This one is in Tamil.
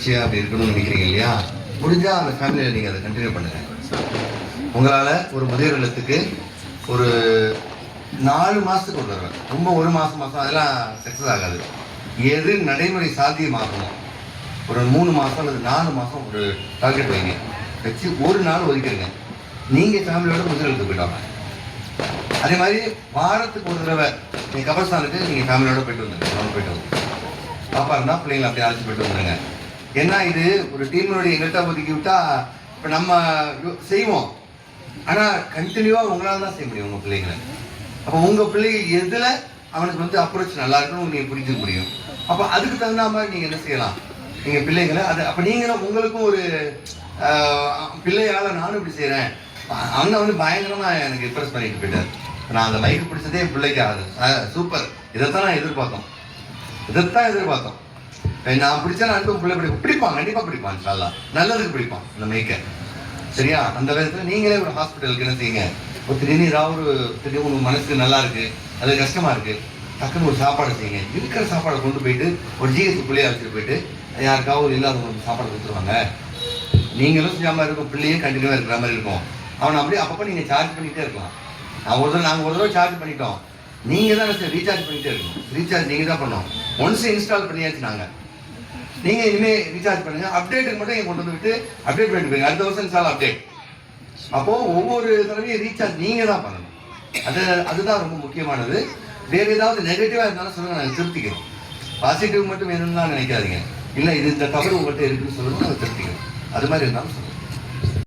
தொடர்ச்சியாக அப்படி இருக்கணும்னு நினைக்கிறீங்க இல்லையா? முடிஞ்சால் அந்த ஃபேமிலியில் நீங்கள் அதை கண்டினியூ பண்ணுங்கள். உங்களால் ஒரு முதியோர் இல்லத்துக்கு ஒரு 4 மாதத்துக்கு ஒரு தடவை, ரொம்ப 1 மாதம் அதெல்லாம் சக்ஸஸ் ஆகாது. எது நடைமுறை சாத்தியமாகணும், ஒரு 3 மாதம் அல்லது 4 மாதம் ஒரு டார்கெட் வைங்க, வச்சு ஒரு நாள் ஒதுக்கிடுங்க. நீங்கள் ஃபேமிலியோட முதியோர் இல்லத்துக்கு போயிட்டாங்க. அதே மாதிரி வாரத்துக்கு ஒரு தடவை நீங்கள் கபர்ஸ்தானுக்கு நீங்கள் ஃபேமிலியோட போயிட்டு வந்துடுங்க. பாப்பா இருந்தால் பிள்ளைங்களை அப்படியே அழைச்சி போயிட்டு வந்துடுங்க. ஏன்னா இது ஒரு டீமினுடைய எங்கள்கிட்ட ஒதுக்கி விட்டால் இப்போ நம்ம செய்வோம், ஆனால் கண்டினியூவாக உங்களால் தான் செய்ய முடியும் உங்கள் பிள்ளைங்களை. அப்போ உங்கள் பிள்ளைகள் எதில் அவனுக்கு வந்து அப்ரோச் நல்லா இருக்குன்னு நீங்கள் புரிஞ்சுக்க முடியும். அப்போ அதுக்கு தகுந்த மாதிரி நீங்கள் என்ன செய்யலாம், நீங்கள் பிள்ளைங்களை அது அப்போ நீங்களும் உங்களுக்கும் ஒரு பிள்ளையால் நானும் இப்படி செய்கிறேன். அவங்க வந்து பயங்கரமாக எனக்கு இம்ப்ரெஸ் பண்ணிட்டு போயிட்டார். நான் அந்த மைக்கு பிடிச்சதே என் பிள்ளைக்கு ஆகுது. சூப்பர், இதைத்தான் நான் எதிர்பார்த்தோம். நான் பிடிச்சா நான் பிள்ளை பிடிப்பான், கண்டிப்பாக பிடிப்பான். இன்ஷால்லா நல்லதுக்கு பிடிப்பான் அந்த மைக்கை. சரியா? அந்த விதத்தில் நீங்களே ஒரு ஹாஸ்பிட்டலுக்கு என்ன செய்யுங்க, ஒரு திடீர்னு திடீர்னு உங்கள் மனசுக்கு நல்லா இருக்குது, அது கஷ்டமாக இருக்குது, டக்குன்னு ஒரு சாப்பாடு செய்யுங்க. இருக்கிற சாப்பாடை கொண்டு போயிட்டு ஒரு ஜிஎஸ் பிள்ளையை அழைச்சிட்டு போயிட்டு யாருக்காவது இல்லாதவங்களுக்கு சாப்பாடு கொடுத்துருவாங்க. நீங்களும் செஞ்சாமல் இருக்கும், பிள்ளையும் கண்டினியூவாக இருக்கிற மாதிரி இருக்கும். அவனை அப்படியே அப்பப்போ நீங்கள் சார்ஜ் பண்ணிகிட்டே இருக்கலாம். நாங்கள் ஒரு தடவை சார்ஜ் பண்ணிட்டோம், நீங்கள் தான் ரீசார்ஜ் பண்ணிகிட்டே இருக்கணும். ரீசார்ஜ் நீங்கள் தான் பண்ணோம். ஒன்ஸ் இன்ஸ்டால் பண்ணியாச்சு நாங்கள். நீங்கள் இனிமேல் ரீசார்ஜ் பண்ணுங்கள். அப்டேட்டுக்கு மட்டும் நீங்கள் கொண்டு வந்துட்டு அப்டேட் பண்ணிட்டு போய்ங்க. அடுத்த வருஷம் இன்ஸ்டால் அப்டேட். அப்போது ஒவ்வொரு தடவையும் ரீசார்ஜ் நீங்கள் தான் பண்ணணும். அதுதான் ரொம்ப முக்கியமானது. வேறு ஏதாவது நெகட்டிவாக இருந்தாலும் சொல்லுங்கள், நாங்கள் திருப்திக்கிறோம். பாசிட்டிவ் மட்டும் வேணும்னு நினைக்காதீங்க. இல்லை இது இந்த தவறு உங்கள்கிட்ட இருக்குன்னு சொல்லுங்கள், நாங்கள் திருப்திக்கிறோம். அது மாதிரி இருந்தாலும் சொல்லுங்கள்.